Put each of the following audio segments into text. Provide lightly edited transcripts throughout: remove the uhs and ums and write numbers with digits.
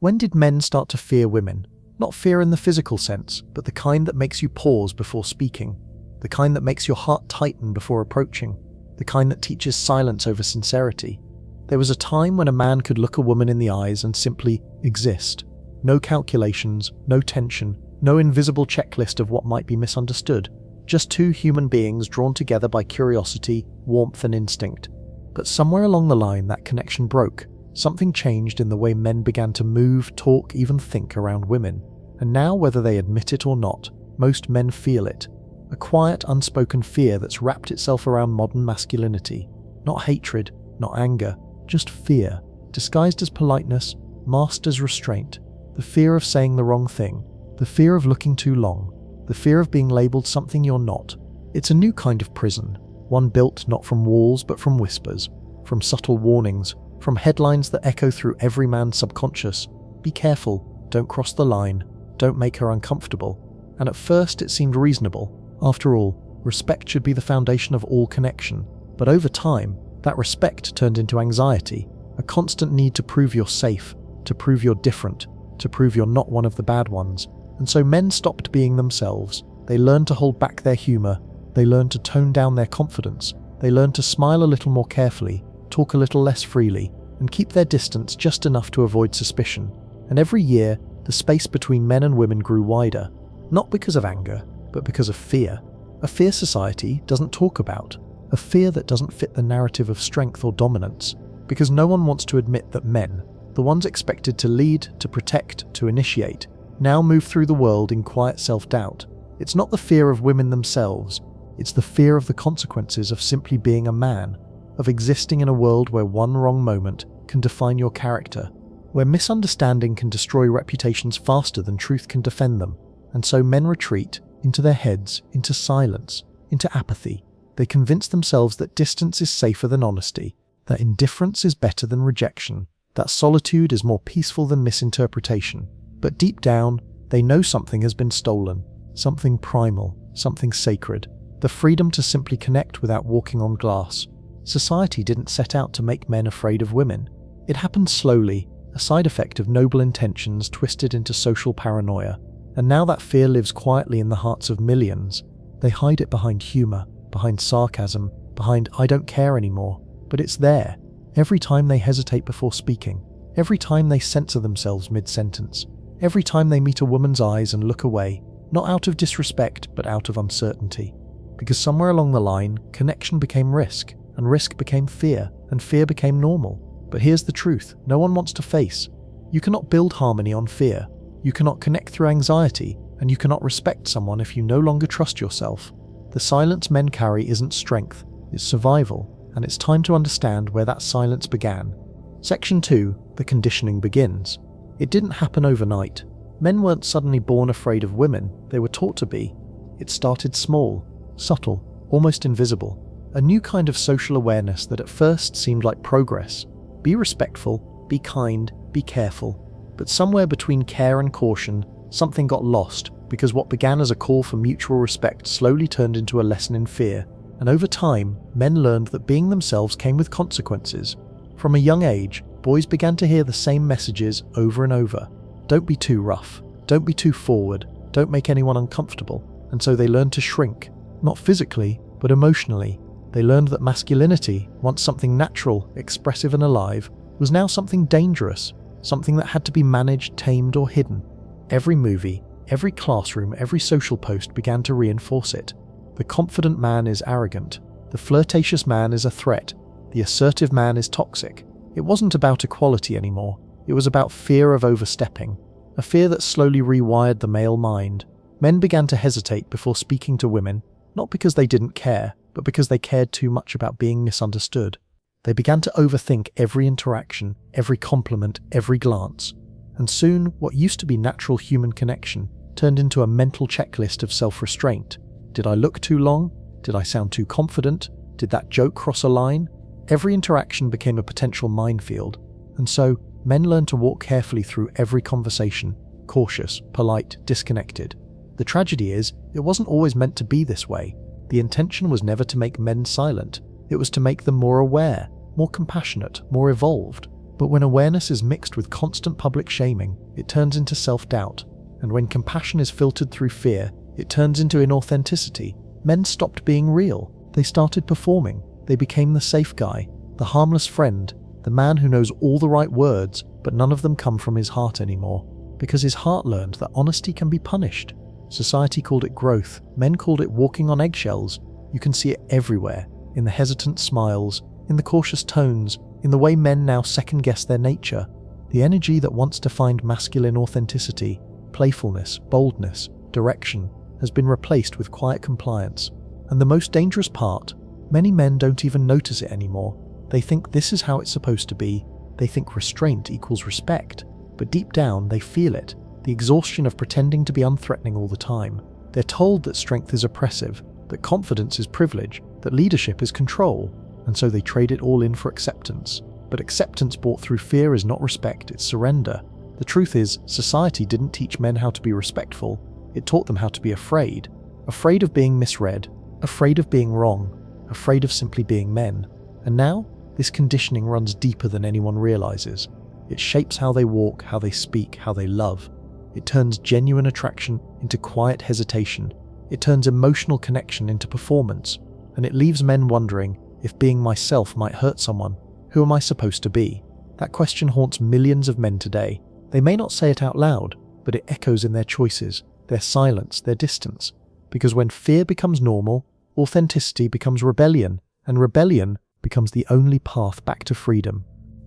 When did men start to fear women? Not fear in the physical sense, but the kind that makes you pause before speaking, the kind that makes your heart tighten before approaching, the kind that teaches silence over sincerity. There was a time when a man could look a woman in the eyes and simply exist. No calculations, no tension, no invisible checklist of what might be misunderstood. Just two human beings drawn together by curiosity, warmth and instinct. But somewhere along the line that connection broke. Something changed in the way men began to move, talk, even think around women. And now, whether they admit it or not, most men feel it. A quiet, unspoken fear that's wrapped itself around modern masculinity. Not hatred, not anger, just fear, disguised as politeness, masked as restraint. The fear of saying the wrong thing, the fear of looking too long, the fear of being labelled something you're not. It's a new kind of prison, one built not from walls but from whispers, from subtle warnings, from headlines that echo through every man's subconscious. Be careful, don't cross the line, don't make her uncomfortable. And at first it seemed reasonable. After all, respect should be the foundation of all connection. But over time, that respect turned into anxiety, a constant need to prove you're safe, to prove you're different, to prove you're not one of the bad ones. And so men stopped being themselves. They learned to hold back their humour. They learned to tone down their confidence. They learned to smile a little more carefully, talk a little less freely, and keep their distance just enough to avoid suspicion. And every year, the space between men and women grew wider, not because of anger, but because of fear. A fear society doesn't talk about, a fear that doesn't fit the narrative of strength or dominance, because no one wants to admit that men, the ones expected to lead, to protect, to initiate, now move through the world in quiet self-doubt. It's not the fear of women themselves, it's the fear of the consequences of simply being a man, of existing in a world where one wrong moment can define your character, where misunderstanding can destroy reputations faster than truth can defend them. And so men retreat into their heads, into silence, into apathy. They convince themselves that distance is safer than honesty, that indifference is better than rejection, that solitude is more peaceful than misinterpretation. But deep down, they know something has been stolen, something primal, something sacred, the freedom to simply connect without walking on glass. Society didn't set out to make men afraid of women. It happened slowly, a side effect of noble intentions twisted into social paranoia. And now that fear lives quietly in the hearts of millions. They hide it behind humour, behind sarcasm, behind "I don't care anymore." But it's there, every time they hesitate before speaking, every time they censor themselves mid-sentence, every time they meet a woman's eyes and look away, not out of disrespect but out of uncertainty. Because somewhere along the line, connection became risk, and risk became fear, and fear became normal. But here's the truth no one wants to face. You cannot build harmony on fear. You cannot connect through anxiety, and you cannot respect someone if you no longer trust yourself. The silence men carry isn't strength, it's survival, and it's time to understand where that silence began. Section 2, the conditioning begins. It didn't happen overnight. Men weren't suddenly born afraid of women, they were taught to be. It started small, subtle, almost invisible. A new kind of social awareness that at first seemed like progress. Be respectful, be kind, be careful. But somewhere between care and caution, something got lost, because what began as a call for mutual respect slowly turned into a lesson in fear. And over time, men learned that being themselves came with consequences. From a young age, boys began to hear the same messages over and over. Don't be too rough, don't be too forward, don't make anyone uncomfortable. And so they learned to shrink, not physically, but emotionally. They learned that masculinity, once something natural, expressive and alive, was now something dangerous, something that had to be managed, tamed or hidden. Every movie, every classroom, every social post began to reinforce it. The confident man is arrogant, the flirtatious man is a threat, the assertive man is toxic. It wasn't about equality anymore, it was about fear of overstepping, a fear that slowly rewired the male mind. Men began to hesitate before speaking to women, not because they didn't care, but because they cared too much about being misunderstood. They began to overthink every interaction, every compliment, every glance. And soon, what used to be natural human connection turned into a mental checklist of self-restraint. Did I look too long? Did I sound too confident? Did that joke cross a line? Every interaction became a potential minefield. And so, men learned to walk carefully through every conversation, cautious, polite, disconnected. The tragedy is, it wasn't always meant to be this way. The intention was never to make men silent. It was to make them more aware, more compassionate, more evolved. But when awareness is mixed with constant public shaming, it turns into self-doubt. And when compassion is filtered through fear, it turns into inauthenticity. Men stopped being real. They started performing. They became the safe guy, the harmless friend, the man who knows all the right words, but none of them come from his heart anymore. Because his heart learned that honesty can be punished. Society called it growth. Men called it walking on eggshells. You can see it everywhere, in the hesitant smiles, in the cautious tones, in the way men now second-guess their nature. The energy that once defined masculine authenticity, playfulness, boldness, direction, has been replaced with quiet compliance. And the most dangerous part, many men don't even notice it anymore. They think this is how it's supposed to be. They think restraint equals respect. But deep down, they feel it, the exhaustion of pretending to be unthreatening all the time. They're told that strength is oppressive, that confidence is privilege, that leadership is control, and so they trade it all in for acceptance. But acceptance bought through fear is not respect, it's surrender. The truth is, society didn't teach men how to be respectful. It taught them how to be afraid. Afraid of being misread, afraid of being wrong, afraid of simply being men. And now, this conditioning runs deeper than anyone realizes. It shapes how they walk, how they speak, how they love. It turns genuine attraction into quiet hesitation. It turns emotional connection into performance. And it leaves men wondering, if being myself might hurt someone, who am I supposed to be? That question haunts millions of men today. They may not say it out loud, but it echoes in their choices, their silence, their distance. Because when fear becomes normal, authenticity becomes rebellion, and rebellion becomes the only path back to freedom.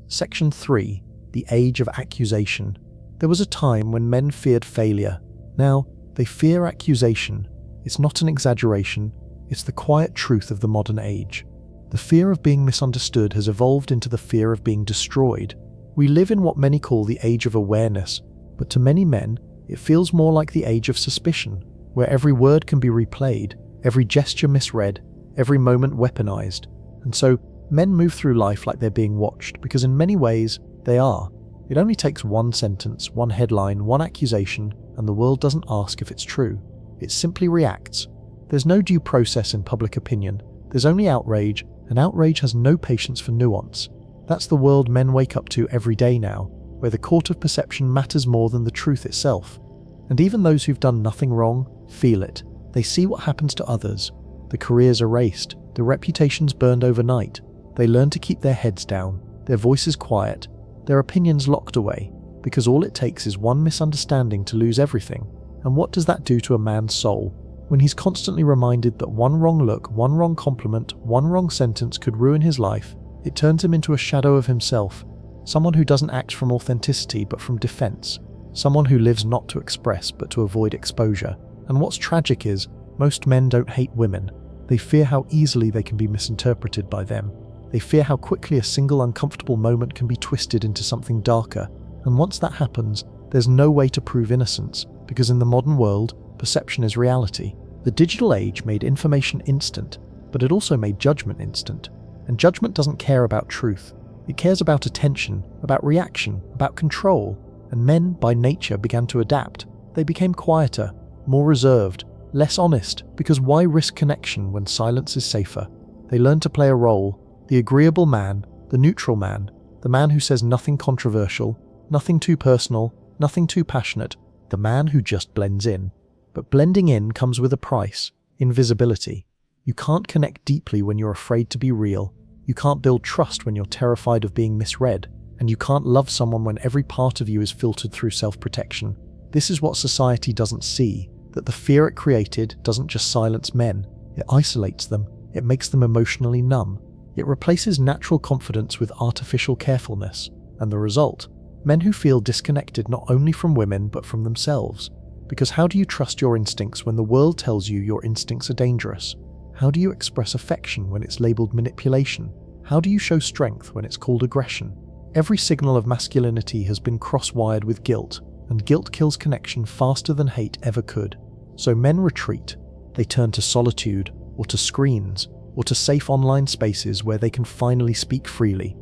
Section 3. The Age of Accusation. There was a time when men feared failure. Now, they fear accusation. It's not an exaggeration, it's the quiet truth of the modern age. The fear of being misunderstood has evolved into the fear of being destroyed. We live in what many call the age of awareness, but to many men, it feels more like the age of suspicion, where every word can be replayed, every gesture misread, every moment weaponized. And so, men move through life like they're being watched, because in many ways, they are. It only takes one sentence, one headline, one accusation, and the world doesn't ask if it's true. It simply reacts. There's no due process in public opinion. There's only outrage, and outrage has no patience for nuance. That's the world men wake up to every day now, where the court of perception matters more than the truth itself. And even those who've done nothing wrong feel it. They see what happens to others. The careers erased, the reputations burned overnight. They learn to keep their heads down, their voices quiet, their opinions locked away, because all it takes is one misunderstanding to lose everything. And what does that do to a man's soul? When he's constantly reminded that one wrong look, one wrong compliment, one wrong sentence could ruin his life, it turns him into a shadow of himself, someone who doesn't act from authenticity but from defense, someone who lives not to express but to avoid exposure. And what's tragic is, most men don't hate women. They fear how easily they can be misinterpreted by them. They fear how quickly a single uncomfortable moment can be twisted into something darker. And once that happens, there's no way to prove innocence, because in the modern world, perception is reality. The digital age made information instant, but it also made judgment instant. And judgment doesn't care about truth. It cares about attention, about reaction, about control. And men, by nature, began to adapt. They became quieter, more reserved, less honest, because why risk connection when silence is safer? They learned to play a role, the agreeable man, the neutral man, the man who says nothing controversial, nothing too personal, nothing too passionate, the man who just blends in. But blending in comes with a price, invisibility. You can't connect deeply when you're afraid to be real. You can't build trust when you're terrified of being misread. And you can't love someone when every part of you is filtered through self-protection. This is what society doesn't see, that the fear it created doesn't just silence men, it isolates them, it makes them emotionally numb. It replaces natural confidence with artificial carefulness. And the result? Men who feel disconnected not only from women but from themselves. Because how do you trust your instincts when the world tells you your instincts are dangerous? How do you express affection when it's labeled manipulation? How do you show strength when it's called aggression? Every signal of masculinity has been cross-wired with guilt, and guilt kills connection faster than hate ever could. So men retreat. They turn to solitude, or to screens, or to safe online spaces where they can finally speak freely.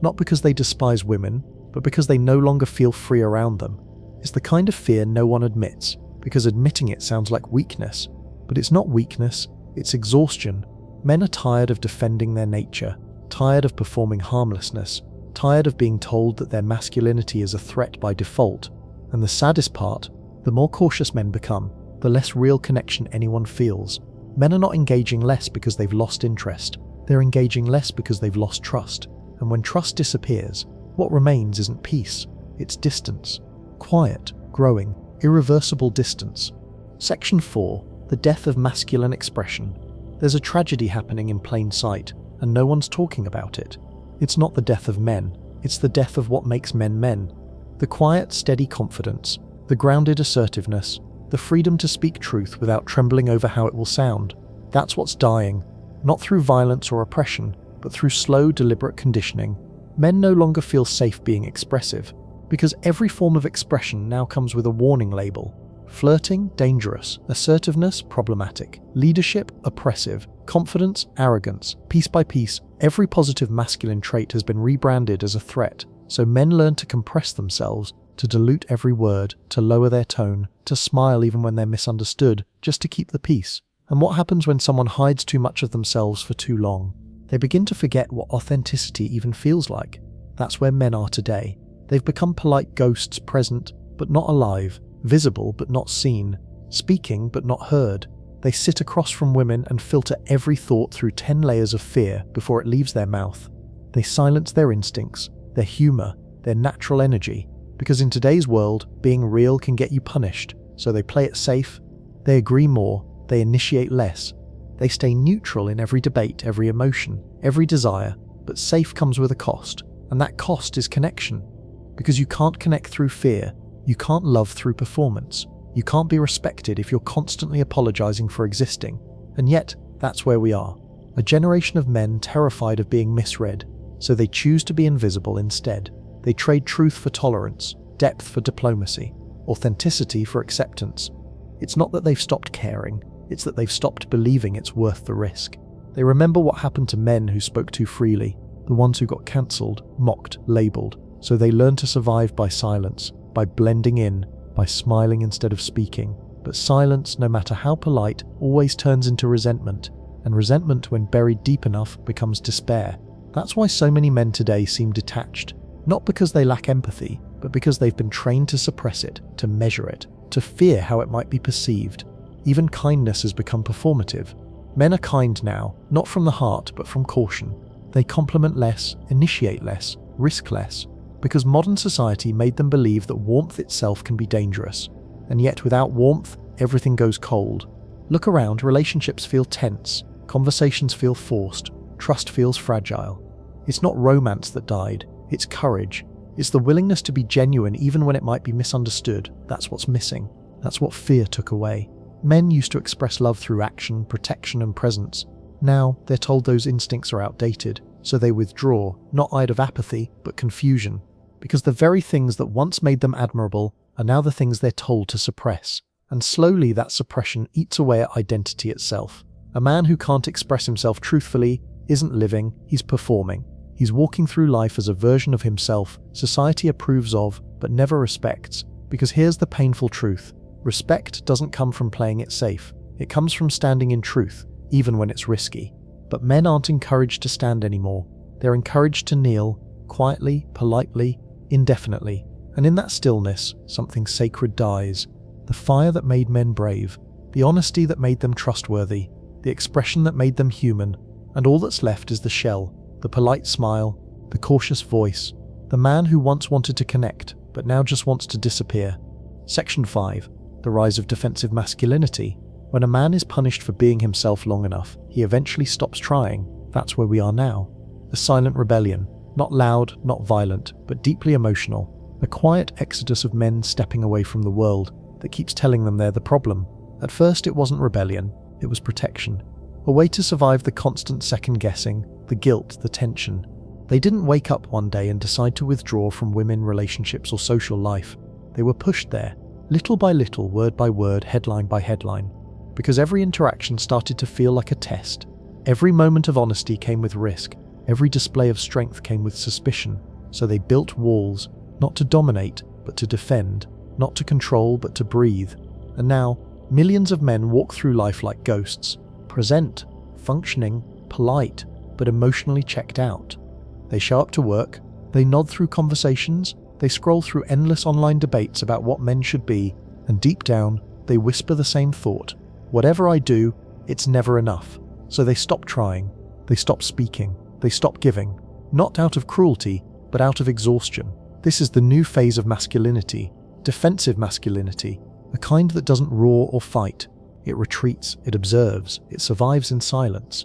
Not because they despise women, but because they no longer feel free around them. It's the kind of fear no one admits, because admitting it sounds like weakness. But it's not weakness, it's exhaustion. Men are tired of defending their nature, tired of performing harmlessness, tired of being told that their masculinity is a threat by default. And the saddest part, the more cautious men become, the less real connection anyone feels. Men are not engaging less because they've lost interest. They're engaging less because they've lost trust. And when trust disappears, what remains isn't peace, it's distance. Quiet, growing, irreversible distance. Section 4. The death of masculine expression. There's a tragedy happening in plain sight, and no one's talking about it. It's not the death of men, it's the death of what makes men men. The quiet, steady confidence, the grounded assertiveness, the freedom to speak truth without trembling over how it will sound. That's what's dying, not through violence or oppression, but through slow, deliberate conditioning. Men no longer feel safe being expressive, because every form of expression now comes with a warning label. Flirting, dangerous. Assertiveness, problematic. Leadership, oppressive. Confidence, arrogance. Piece by piece, every positive masculine trait has been rebranded as a threat. So men learn to compress themselves, to dilute every word, to lower their tone, to smile even when they're misunderstood, just to keep the peace. And what happens when someone hides too much of themselves for too long? They begin to forget what authenticity even feels like. That's where men are today. They've become polite ghosts, present, but not alive. Visible but not seen, speaking but not heard. They sit across from women and filter every thought through 10 layers of fear before it leaves their mouth. They silence their instincts, their humor, their natural energy, because in today's world, being real can get you punished, so they play it safe. They agree more, they initiate less. They stay neutral in every debate, every emotion, every desire, but safe comes with a cost, and that cost is connection. Because you can't connect through fear. You can't love through performance. You can't be respected if you're constantly apologizing for existing. And yet, that's where we are. A generation of men terrified of being misread, so they choose to be invisible instead. They trade truth for tolerance, depth for diplomacy, authenticity for acceptance. It's not that they've stopped caring, it's that they've stopped believing it's worth the risk. They remember what happened to men who spoke too freely, the ones who got cancelled, mocked, labelled, so they learn to survive by silence. By blending in, by smiling instead of speaking. But silence, no matter how polite, always turns into resentment, and resentment, when buried deep enough, becomes despair. That's why so many men today seem detached, not because they lack empathy, but because they've been trained to suppress it, to measure it, to fear how it might be perceived. Even kindness has become performative. Men are kind now, not from the heart, but from caution. They compliment less, initiate less, risk less, because modern society made them believe that warmth itself can be dangerous. And yet without warmth, everything goes cold. Look around, relationships feel tense, conversations feel forced, trust feels fragile. It's not romance that died, it's courage. It's the willingness to be genuine even when it might be misunderstood. That's what's missing. That's what fear took away. Men used to express love through action, protection and presence. Now, they're told those instincts are outdated, so they withdraw, not out of apathy, but confusion. Because the very things that once made them admirable are now the things they're told to suppress. And slowly that suppression eats away at identity itself. A man who can't express himself truthfully isn't living, he's performing. He's walking through life as a version of himself society approves of, but never respects. Because here's the painful truth. Respect doesn't come from playing it safe. It comes from standing in truth, even when it's risky. But men aren't encouraged to stand anymore. They're encouraged to kneel, quietly, politely, indefinitely. And in that stillness, something sacred dies. The fire that made men brave, the honesty that made them trustworthy, the expression that made them human, and all that's left is the shell, the polite smile, the cautious voice, the man who once wanted to connect, but now just wants to disappear. Section 5. The rise of defensive masculinity. When a man is punished for being himself long enough, he eventually stops trying. That's where we are now. A silent rebellion, not loud, not violent, but deeply emotional. A quiet exodus of men stepping away from the world that keeps telling them they're the problem. At first it wasn't rebellion, it was protection. A way to survive the constant second-guessing, the guilt, the tension. They didn't wake up one day and decide to withdraw from women, relationships or social life. They were pushed there, little by little, word by word, headline by headline. Because every interaction started to feel like a test. Every moment of honesty came with risk. Every display of strength came with suspicion. So they built walls, not to dominate, but to defend. Not to control, but to breathe. And now, millions of men walk through life like ghosts. Present, functioning, polite, but emotionally checked out. They show up to work, They nod through conversations, they scroll through endless online debates about what men should be, and deep down, they whisper the same thought: whatever I do, it's never enough. So they stop trying, they stop speaking, they stop giving, not out of cruelty, but out of exhaustion. This is the new phase of masculinity, defensive masculinity, a kind that doesn't roar or fight. It retreats, it observes, it survives in silence.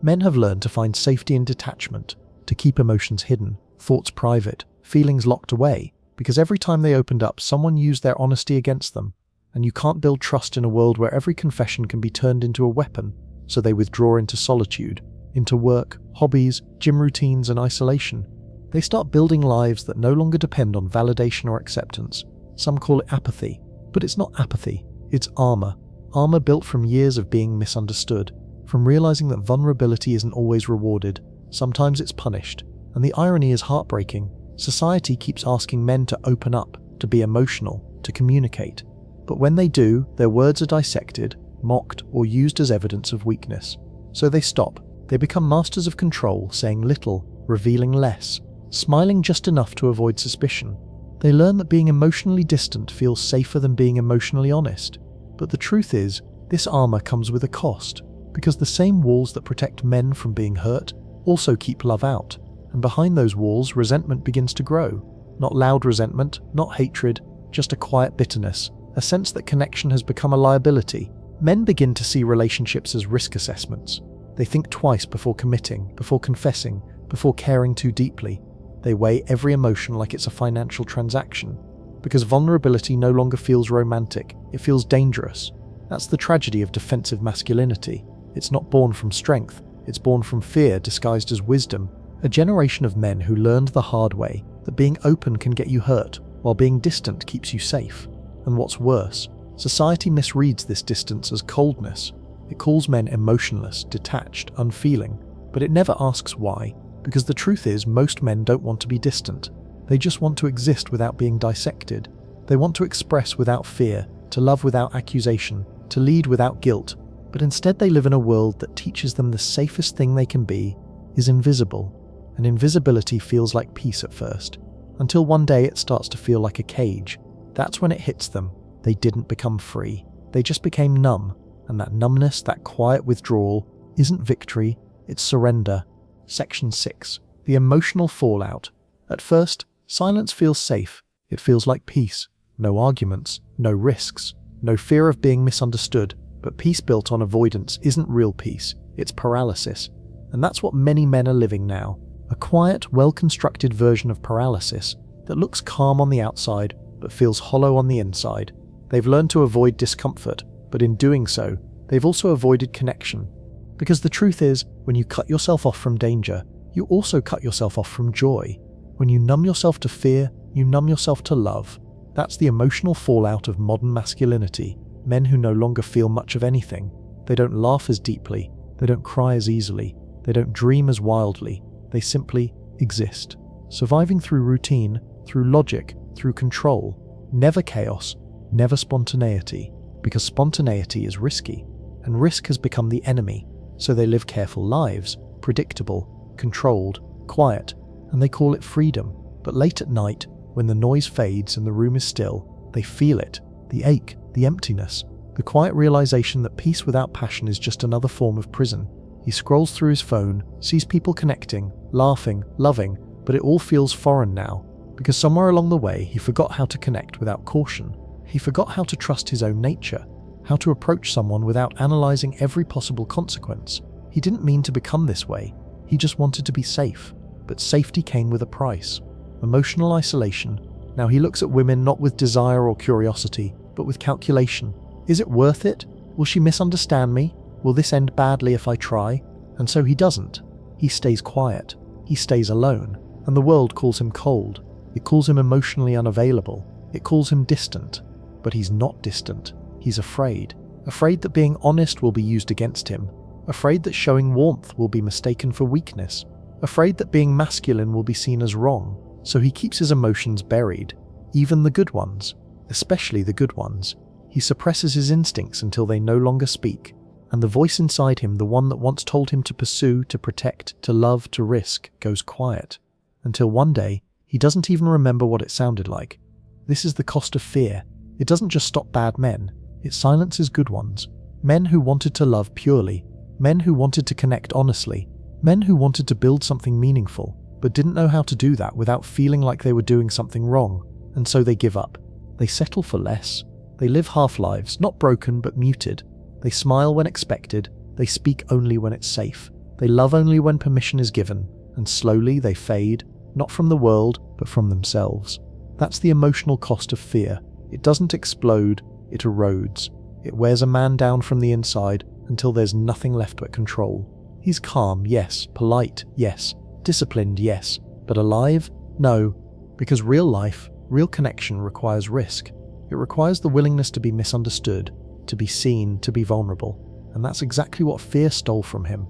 Men have learned to find safety in detachment, to keep emotions hidden, thoughts private, feelings locked away, because every time they opened up, someone used their honesty against them. And you can't build trust in a world where every confession can be turned into a weapon, so they withdraw into solitude, into work, hobbies, gym routines, and isolation. They start building lives that no longer depend on validation or acceptance. Some call it apathy, but it's not apathy, it's armor. Armor built from years of being misunderstood, from realizing that vulnerability isn't always rewarded, sometimes it's punished. And the irony is heartbreaking. Society keeps asking men to open up, to be emotional, to communicate. But when they do, their words are dissected, mocked, or used as evidence of weakness. So they stop. They become masters of control, saying little, revealing less, smiling just enough to avoid suspicion. They learn that being emotionally distant feels safer than being emotionally honest. But the truth is, this armor comes with a cost, because the same walls that protect men from being hurt also keep love out. And behind those walls, resentment begins to grow. Not loud resentment, not hatred, just a quiet bitterness, a sense that connection has become a liability. Men begin to see relationships as risk assessments. They think twice before committing, before confessing, before caring too deeply. They weigh every emotion like it's a financial transaction. Because vulnerability no longer feels romantic, it feels dangerous. That's the tragedy of defensive masculinity. It's not born from strength, it's born from fear disguised as wisdom. A generation of men who learned the hard way that being open can get you hurt, while being distant keeps you safe. And what's worse, society misreads this distance as coldness. It calls men emotionless, detached, unfeeling, but it never asks why, because the truth is most men don't want to be distant. They just want to exist without being dissected. They want to express without fear, to love without accusation, to lead without guilt, but instead they live in a world that teaches them the safest thing they can be is invisible. And invisibility feels like peace at first, until one day it starts to feel like a cage. That's when it hits them. They didn't become free. They just became numb, and that numbness, that quiet withdrawal, isn't victory, it's surrender. Section 6. The emotional fallout. At first, silence feels safe. It feels like peace. No arguments, no risks, no fear of being misunderstood. But peace built on avoidance isn't real peace, it's paralysis. And that's what many men are living now. A quiet, well-constructed version of paralysis that looks calm on the outside but feels hollow on the inside. They've learned to avoid discomfort, but in doing so, they've also avoided connection. Because the truth is, when you cut yourself off from danger, you also cut yourself off from joy. When you numb yourself to fear, you numb yourself to love. That's the emotional fallout of modern masculinity. Men who no longer feel much of anything. They don't laugh as deeply. They don't cry as easily. They don't dream as wildly. They simply exist, surviving through routine, through logic, through control. Never chaos, never spontaneity, because spontaneity is risky, and risk has become the enemy. So they live careful lives, predictable, controlled, quiet, and they call it freedom. But late at night, when the noise fades and the room is still, they feel it, the ache, the emptiness, the quiet realization that peace without passion is just another form of prison. He scrolls through his phone, sees people connecting, laughing, loving, but it all feels foreign now, because somewhere along the way he forgot how to connect without caution. He forgot how to trust his own nature, how to approach someone without analyzing every possible consequence. He didn't mean to become this way, he just wanted to be safe, but safety came with a price. Emotional isolation. Now he looks at women not with desire or curiosity, but with calculation. Is it worth it? Will she misunderstand me? Will this end badly if I try? And so he doesn't. He stays quiet. He stays alone. And the world calls him cold. It calls him emotionally unavailable. It calls him distant. But he's not distant. He's afraid. Afraid that being honest will be used against him. Afraid that showing warmth will be mistaken for weakness. Afraid that being masculine will be seen as wrong. So he keeps his emotions buried. Even the good ones. Especially the good ones. He suppresses his instincts until they no longer speak. And the voice inside him, the one that once told him to pursue, to protect, to love, to risk, goes quiet. Until one day, He doesn't even remember what it sounded like. This is the cost of fear. It doesn't just stop bad men, it silences good ones. Men who wanted to love purely, men who wanted to connect honestly, men who wanted to build something meaningful, but didn't know how to do that without feeling like they were doing something wrong, and so they give up. They settle for less. They live half-lives, not broken but muted. They smile when expected, they speak only when it's safe. They love only when permission is given, and slowly they fade, not from the world, but from themselves. That's the emotional cost of fear. It doesn't explode, it erodes. It wears a man down from the inside until there's nothing left but control. He's calm, yes. Polite, yes. Disciplined, yes. But alive? No. Because real life, real connection requires risk. It requires the willingness to be misunderstood, to be seen, to be vulnerable. And that's exactly what fear stole from him.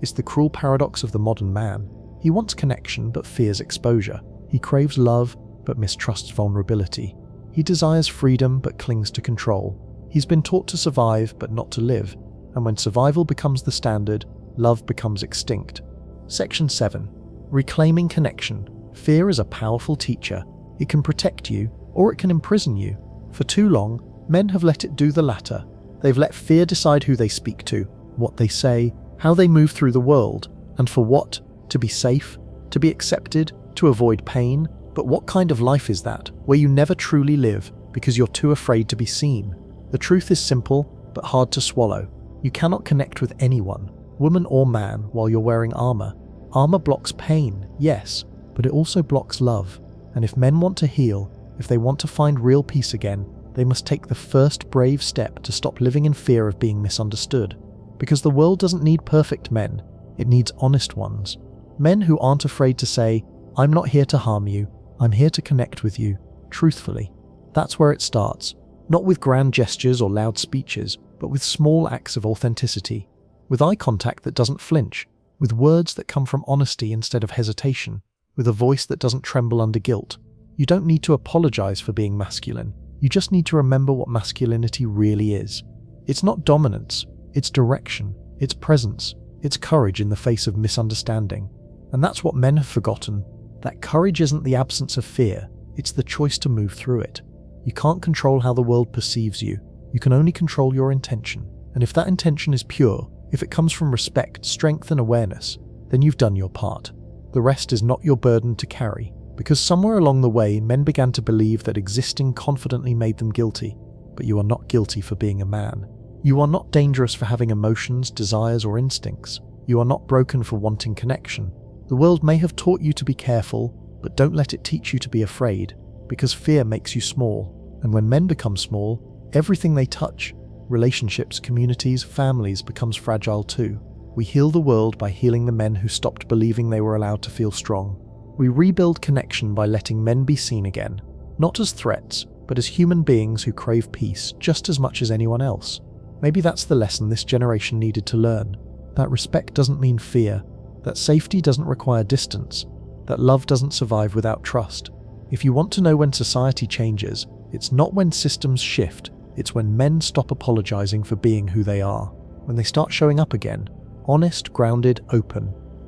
It's the cruel paradox of the modern man. He wants connection but fears exposure. He craves love but mistrusts vulnerability. He desires freedom but clings to control. He's been taught to survive but not to live. And when survival becomes the standard, love becomes extinct. Section 7. Reclaiming connection. Fear is a powerful teacher. It can protect you, or it can imprison you. For too long, men have let it do the latter. They've let fear decide who they speak to, what they say, how they move through the world, and for what? To be safe, to be accepted, to avoid pain. But what kind of life is that, where you never truly live because you're too afraid to be seen? The truth is simple, but hard to swallow. You cannot connect with anyone, woman or man, while you're wearing armor. Armor blocks pain, yes, but it also blocks love. And if men want to heal, if they want to find real peace again, they must take the first brave step to stop living in fear of being misunderstood. Because the world doesn't need perfect men, it needs honest ones. Men who aren't afraid to say, "I'm not here to harm you, I'm here to connect with you," truthfully. That's where it starts. Not with grand gestures or loud speeches, but with small acts of authenticity. With eye contact that doesn't flinch, with words that come from honesty instead of hesitation, with a voice that doesn't tremble under guilt. You don't need to apologize for being masculine. You just need to remember what masculinity really is. It's not dominance, it's direction, it's presence, it's courage in the face of misunderstanding. And that's what men have forgotten. That courage isn't the absence of fear, it's the choice to move through it. You can't control how the world perceives you. You can only control your intention. And if that intention is pure, if it comes from respect, strength and awareness, then you've done your part. The rest is not your burden to carry. Because somewhere along the way, men began to believe that existing confidently made them guilty. But you are not guilty for being a man. You are not dangerous for having emotions, desires or instincts. You are not broken for wanting connection. The world may have taught you to be careful, but don't let it teach you to be afraid. Because fear makes you small. And when men become small, everything they touch, relationships, communities, families, becomes fragile too. We heal the world by healing the men who stopped believing they were allowed to feel strong. We rebuild connection by letting men be seen again, not as threats, but as human beings who crave peace just as much as anyone else. Maybe that's the lesson this generation needed to learn. That respect doesn't mean fear, that safety doesn't require distance, that love doesn't survive without trust. If you want to know when society changes, it's not when systems shift, it's when men stop apologizing for being who they are. When they start showing up again, honest, grounded, open.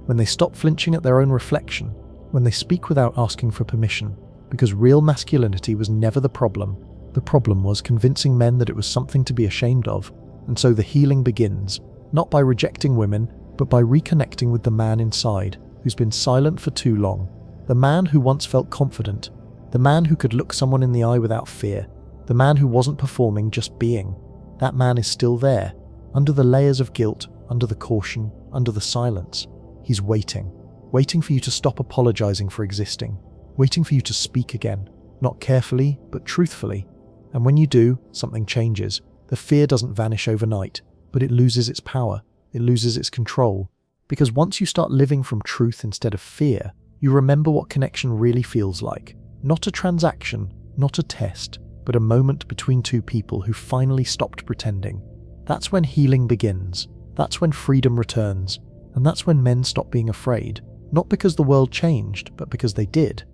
When they stop flinching at their own reflection. When they speak without asking for permission. Because real masculinity was never the problem. The problem was convincing men that it was something to be ashamed of. And so the healing begins, not by rejecting women, but by reconnecting with the man inside, who's been silent for too long. The man who once felt confident. The man who could look someone in the eye without fear. The man who wasn't performing, just being. That man is still there, under the layers of guilt, under the caution, under the silence. He's waiting. Waiting for you to stop apologizing for existing. Waiting for you to speak again. Not carefully, but truthfully. And when you do, something changes. The fear doesn't vanish overnight, but it loses its power. It loses its control. Because once you start living from truth instead of fear, you remember what connection really feels like. Not a transaction, not a test, but a moment between two people who finally stopped pretending. That's when healing begins. That's when freedom returns. And that's when men stop being afraid. Not because the world changed, but because they did.